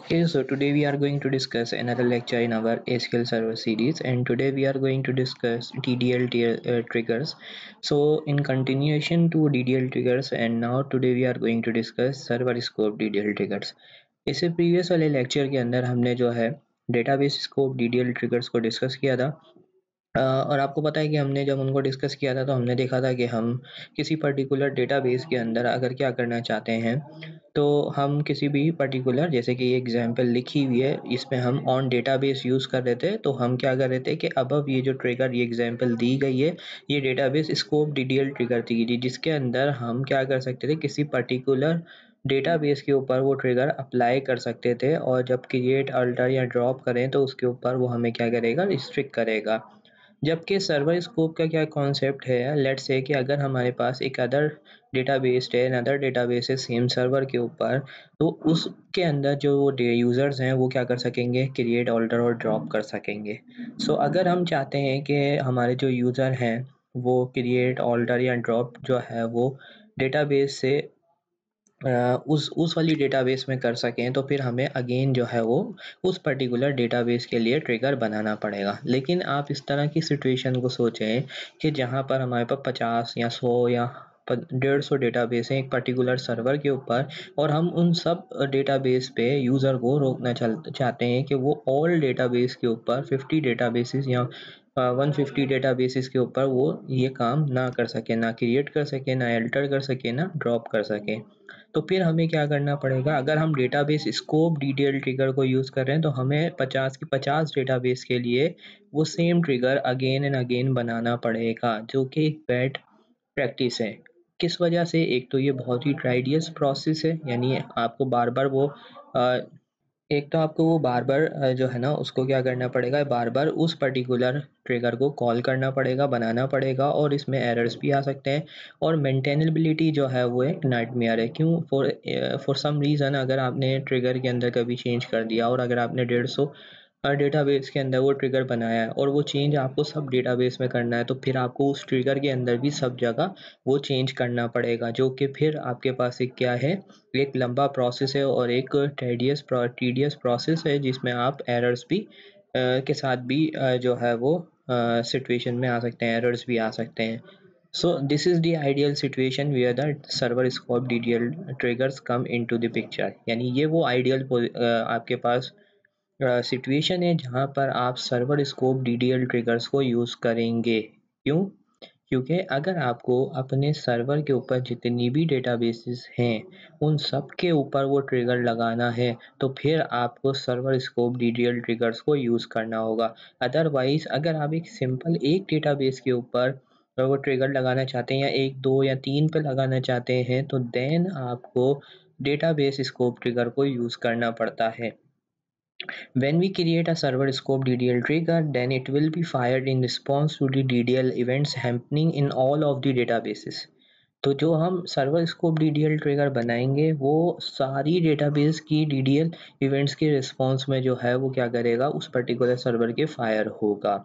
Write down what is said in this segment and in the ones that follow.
Okay, so today we are going to discuss another lecture in our SQL Server series, and today we are going to discuss triggers. So, in continuation to DDL triggers, and now today we are going to discuss server scope DDL triggers. इससे previous वाले lecture के अंदर हमने जो है database scope DDL triggers को discuss किया था। और आपको पता है कि हमने जब उनको डिस्कस किया था तो हमने देखा था कि हम किसी पर्टिकुलर डेटाबेस के अंदर अगर क्या करना चाहते हैं तो हम किसी भी पर्टिकुलर जैसे कि ये एग्जांपल लिखी हुई है इसमें हम ऑन डेटाबेस यूज़ कर रहे थे तो हम क्या कर रहे थे कि अबव ये जो ट्रिगर ये एग्जांपल दी गई है ये डेटाबेस स्कोप डीडीएल ट्रिगर थी जिसके अंदर हम क्या कर सकते थे किसी पर्टिकुलर डेटाबेस के ऊपर वो ट्रिगर अप्लाई कर सकते थे और जब क्रिएट अल्टर या ड्रॉप करें तो उसके ऊपर वो हमें क्या करेगा रिस्ट्रिक्ट करेगा। जबकि सर्वर स्कोप का क्या कॉन्सेप्ट है, लेट्स से कि अगर हमारे पास एक अदर डेटाबेस है, अनदर डेटाबेस है सेम सर्वर के ऊपर, तो उसके अंदर जो यूज़र्स हैं वो क्या कर सकेंगे, क्रिएट ऑल्टर और ड्रॉप कर सकेंगे। सो अगर हम चाहते हैं कि हमारे जो यूज़र हैं वो क्रिएट ऑल्टर या ड्रॉप जो है वो डेटाबेस से उस वाली डेटाबेस में कर सकें तो फिर हमें अगेन जो है वो उस पर्टिकुलर डेटाबेस के लिए ट्रिगर बनाना पड़ेगा। लेकिन आप इस तरह की सिचुएशन को सोचें कि जहाँ पर हमारे पास 50 या 100 या 150 डेटाबेस हैं एक पर्टिकुलर सर्वर के ऊपर और हम उन सब डेटाबेस पे यूज़र को रोकना चाहते हैं कि वो ऑल डेटाबेस के ऊपर 50 डेटाबेसेस या 150 डेटाबेसेस के ऊपर वो ये काम ना कर सके, ना क्रिएट कर सके, ना अल्टर कर सके, ना ड्रॉप कर सके। तो फिर हमें क्या करना पड़ेगा, अगर हम डेटाबेस स्कोप डिटेल ट्रिगर को यूज़ कर रहे हैं तो हमें 50 की 50 डेटाबेस के लिए वो same trigger again and again बनाना पड़ेगा, जो कि एक बैड प्रैक्टिस है। किस वजह से? एक तो ये बहुत ही ट्राइडियस प्रोसेस है, यानी आपको बार बार वो एक तो आपको वो बार-बार जो है ना उसको क्या करना पड़ेगा, बार-बार उस पर्टिकुलर ट्रिगर को कॉल करना पड़ेगा, बनाना पड़ेगा और इसमें एरर्स भी आ सकते हैं और मेंटेनेबिलिटी जो है वो एक नाइटमेयर है। क्यों? फॉर सम रीज़न अगर आपने ट्रिगर के अंदर कभी चेंज कर दिया और अगर आपने 150 डेटाबेस के अंदर वो ट्रिगर बनाया है और वो चेंज आपको सब डेटाबेस में करना है, तो फिर आपको उस ट्रिगर के अंदर भी सब जगह वो चेंज करना पड़ेगा, जो कि फिर आपके पास एक क्या है, एक लंबा प्रोसेस है और एक टीडियस प्रोसेस है जिसमें आप एरर्स भी के साथ भी जो है वो सिचुएशन में आ सकते हैं, एरर्स भी आ सकते हैं। So this is the ideal situation where the server scope DDL triggers come into the picture, यानी ये वो आइडियल आपके पास सिचुएशन है जहाँ पर आप सर्वर स्कोप डीडीएल ट्रिगर्स को यूज़ करेंगे। क्यों? क्योंकि अगर आपको अपने सर्वर के ऊपर जितनी भी डेटाबेसेस हैं उन सब के ऊपर वो ट्रिगर लगाना है तो फिर आपको सर्वर स्कोप डीडीएल ट्रिगर्स को यूज़ करना होगा। अदरवाइज अगर आप एक सिंपल एक डेटाबेस के ऊपर वो ट्रिगर लगाना चाहते हैं या 1, 2 या 3 पे लगाना चाहते हैं तो देन आपको डेटाबेस स्कोप ट्रिगर को यूज़ करना पड़ता है। When we create a server scope DDL trigger, then it will be fired in response to the DDL events happening in all of the databases. तो जो हम सर्वर स्कोप डीडीएल ट्रिगर बनाएंगे वो सारी डेटाबेस की डीडीएल इवेंट्स के response में जो है वो क्या करेगा, उस पर्टिकुलर सर्वर के फायर होगा।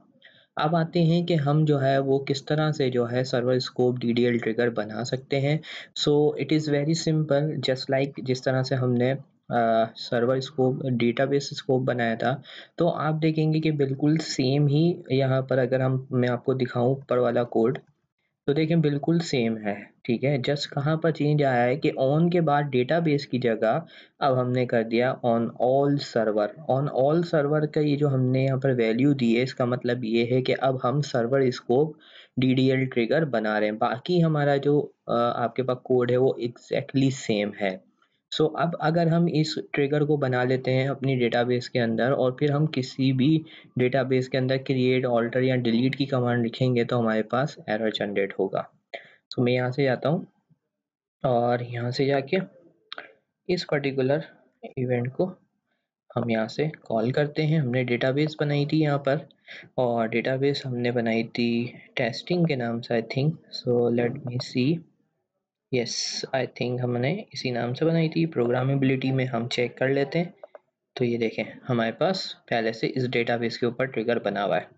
अब आते हैं कि हम जो है वो किस तरह से जो है सर्वर स्कोप डीडीएल ट्रिगर बना सकते हैं। So it is very simple, just like जिस तरह से हमने सर्वर स्कोप डेटाबेस स्कोप बनाया था, तो आप देखेंगे कि बिल्कुल सेम ही यहाँ पर अगर हम मैं आपको दिखाऊँ ऊपर वाला कोड, तो देखें बिल्कुल सेम है, ठीक है। जस्ट कहाँ पर चेंज आया है कि ऑन के बाद डेटाबेस की जगह अब हमने कर दिया on all server. On all server का ये जो हमने यहाँ पर वैल्यू दी है इसका मतलब ये है कि अब हम सर्वर स्कोप डीडीएल ट्रिगर बना रहे हैं। बाकी हमारा जो आपके पास कोड है वो एग्जैक्टली सेम है। सो अब अगर हम इस ट्रिगर को बना लेते हैं अपनी डेटाबेस के अंदर और फिर हम किसी भी डेटाबेस के अंदर क्रिएट, ऑल्टर या डिलीट की कमांड लिखेंगे तो हमारे पास एरर जनरेट होगा। तो मैं यहाँ से जाता हूँ और यहाँ से जाके इस पर्टिकुलर इवेंट को हम यहाँ से कॉल करते हैं। हमने डेटाबेस बनाई थी यहाँ पर और डेटाबेस हमने बनाई थी टेस्टिंग के नाम से, I think. So let me see, yes, I think हमने इसी नाम से बनाई थी। प्रोग्रामेबिलिटी में हम चेक कर लेते हैं, तो ये देखें हमारे पास पहले से इस डेटाबेस के ऊपर ट्रिगर बना हुआ है।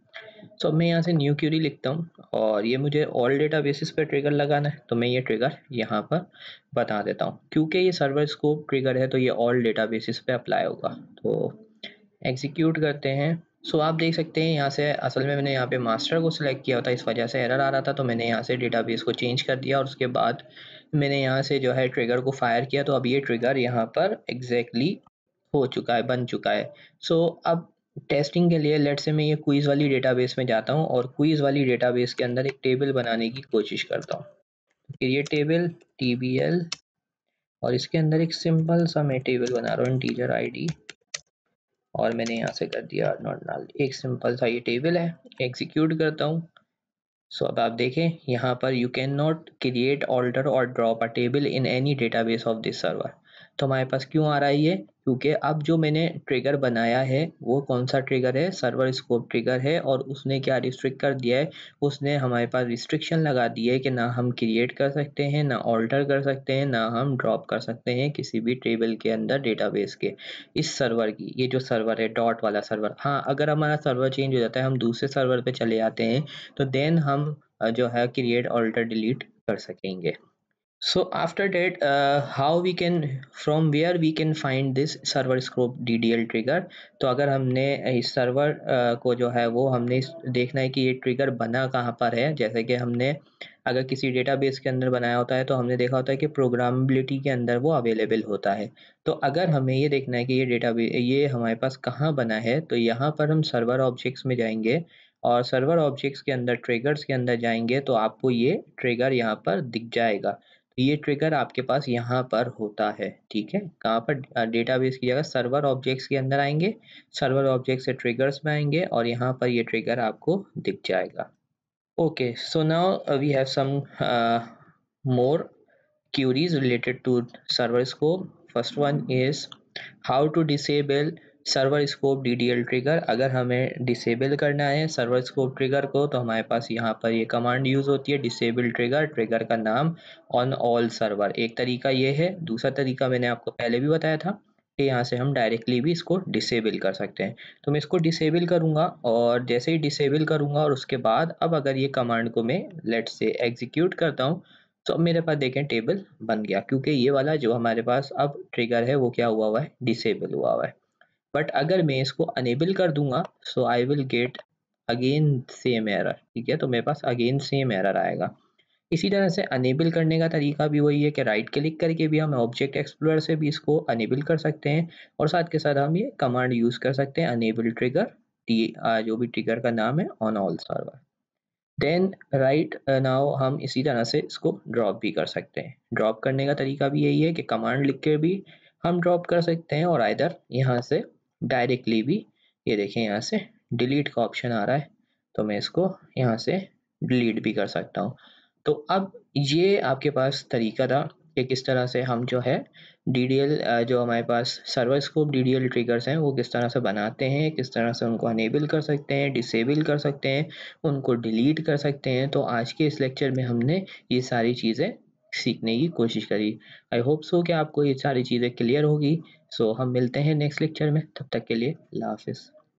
सो मैं यहाँ से न्यू क्यूरी लिखता हूँ और ये मुझे ऑल डेटा बेसिस पे ट्रिगर लगाना है, तो मैं ये ट्रिगर यहाँ पर बता देता हूँ। क्योंकि ये सर्वर स्कोप ट्रिगर है तो ये ऑल डेटा बेसिस पे अप्लाई होगा। तो एग्जीक्यूट करते हैं। सो आप देख सकते हैं यहाँ से असल में मैंने यहाँ पे मास्टर को सिलेक्ट किया होता, इस वजह से एरर आ रहा था, तो मैंने यहाँ से डेटाबेस को चेंज कर दिया और उसके बाद मैंने यहाँ से जो है ट्रिगर को फायर किया, तो अब ये ट्रिगर यहाँ पर एग्जैक्टली हो चुका है, बन चुका है। सो अब टेस्टिंग के लिए लेट्स से मैं ये क्विज वाली डेटाबेस में जाता हूँ और क्विज वाली डेटाबेस के अंदर एक टेबल बनाने की कोशिश करता हूँ। क्रिएट टेबल TBL और इसके अंदर एक सिंपल सा मैं टेबल बना रहा हूँ इंटीजर ID और मैंने यहाँ से कर दिया नॉट नल। एक सिंपल सा ये टेबल है, एग्जीक्यूट करता हूँ। सो अब आप देखें यहाँ पर you can not create alter or drop a table in any database of this server. तो हमारे पास क्यों आ रहा है ये? क्योंकि अब जो मैंने ट्रिगर बनाया है वो कौन सा ट्रिगर है? सर्वर स्कोप ट्रिगर है। और उसने क्या रिस्ट्रिक्ट कर दिया है? उसने हमारे पास रिस्ट्रिक्शन लगा दी है कि ना हम क्रिएट कर सकते हैं, ना ऑल्टर कर सकते हैं, ना हम ड्रॉप कर सकते हैं किसी भी टेबल के अंदर डेटाबेस के। इस सर्वर की, ये जो सर्वर है डॉट वाला सर्वर, हाँ अगर हमारा सर्वर चेंज हो जाता है, हम दूसरे सर्वर पे चले आते हैं, तो देन हम जो है क्रिएट ऑल्टर डिलीट कर सकेंगे। So after that, how we can, from where we can find this server scope DDL trigger? तो अगर हमने इस सर्वर को जो है वो हमने देखना है कि ये ट्रिगर बना कहाँ पर है। जैसे कि हमने अगर किसी डेटाबेस के अंदर बनाया होता है तो हमने देखा होता है कि प्रोग्रामेबिलिटी के अंदर वो अवेलेबल होता है। तो अगर हमें ये देखना है कि ये डेटाबेस ये हमारे पास कहाँ बना है, तो यहाँ पर हम सर्वर ऑब्जेक्ट्स में जाएंगे और सर्वर ऑब्जेक्ट्स के अंदर ट्रिगर्स के अंदर जाएंगे तो आपको ये ट्रिगर यहाँ पर दिख जाएगा। ये ट्रिगर आपके पास यहाँ पर होता है, ठीक है। कहाँ पर? डेटाबेस की जगह सर्वर ऑब्जेक्ट्स के अंदर आएंगे, सर्वर ऑब्जेक्ट से ट्रिगर्स में आएंगे और यहाँ पर ये ट्रिगर आपको दिख जाएगा। Okay, so now we have some more queries related to server scope. First one is how to disable server scope DDL trigger. अगर हमें डिसेबल करना है सर्वर स्कोप ट्रिगर को तो हमारे पास यहाँ पर ये कमांड यूज होती है, डिसेबल ट्रिगर, ट्रिगर का नाम ऑन ऑल सर्वर। एक तरीका ये है। दूसरा तरीका मैंने आपको पहले भी बताया था कि यहाँ से हम डायरेक्टली भी इसको डिसेबल कर सकते हैं। तो मैं इसको डिसेबल करूँगा और जैसे ही डिसेबल करूँगा और उसके बाद अब अगर ये कमांड को मैं लेट्स से एग्जीक्यूट करता हूँ तो अब मेरे पास देखें टेबल बन गया, क्योंकि ये वाला जो हमारे पास अब ट्रिगर है वो क्या हुआ हुआ है? डिसेबल हुआ हुआ है। बट अगर मैं इसको अनेबल कर दूंगा so I will get again same error, ठीक है। तो मेरे पास अगेन सेम एरर आएगा। इसी तरह से अनेबल करने का तरीका भी वही है कि राइट क्लिक करके भी हम ऑब्जेक्ट एक्सप्लोरर से भी इसको अनेबल कर सकते हैं और साथ के साथ हम ये कमांड यूज कर सकते हैं अनेबल ट्रिगर, जो भी ट्रिगर का नाम है on all server. Then right now हम इसी तरह से इसको ड्रॉप भी कर सकते हैं। ड्रॉप करने का तरीका भी यही है कि कमांड लिख के भी हम ड्रॉप कर सकते हैं और आइदर यहाँ से डायरेक्टली भी, ये देखें यहाँ से डिलीट का ऑप्शन आ रहा है तो मैं इसको यहाँ से डिलीट भी कर सकता हूँ। तो अब ये आपके पास तरीका था कि किस तरह से हम जो है DDL जो हमारे पास सर्वर स्कोप DDL ट्रिगर्स हैं वो किस तरह से बनाते हैं, किस तरह से उनको अनेबल कर सकते हैं, डिसेबल कर सकते हैं, उनको डिलीट कर सकते हैं। तो आज के इस लेक्चर में हमने ये सारी चीज़ें सीखने की कोशिश करी। आई होप सो कि आपको ये सारी चीज़ें क्लियर होगी। सो हम मिलते हैं नेक्स्ट लेक्चर में, तब तक के लिए अल्लाह हाफिज़।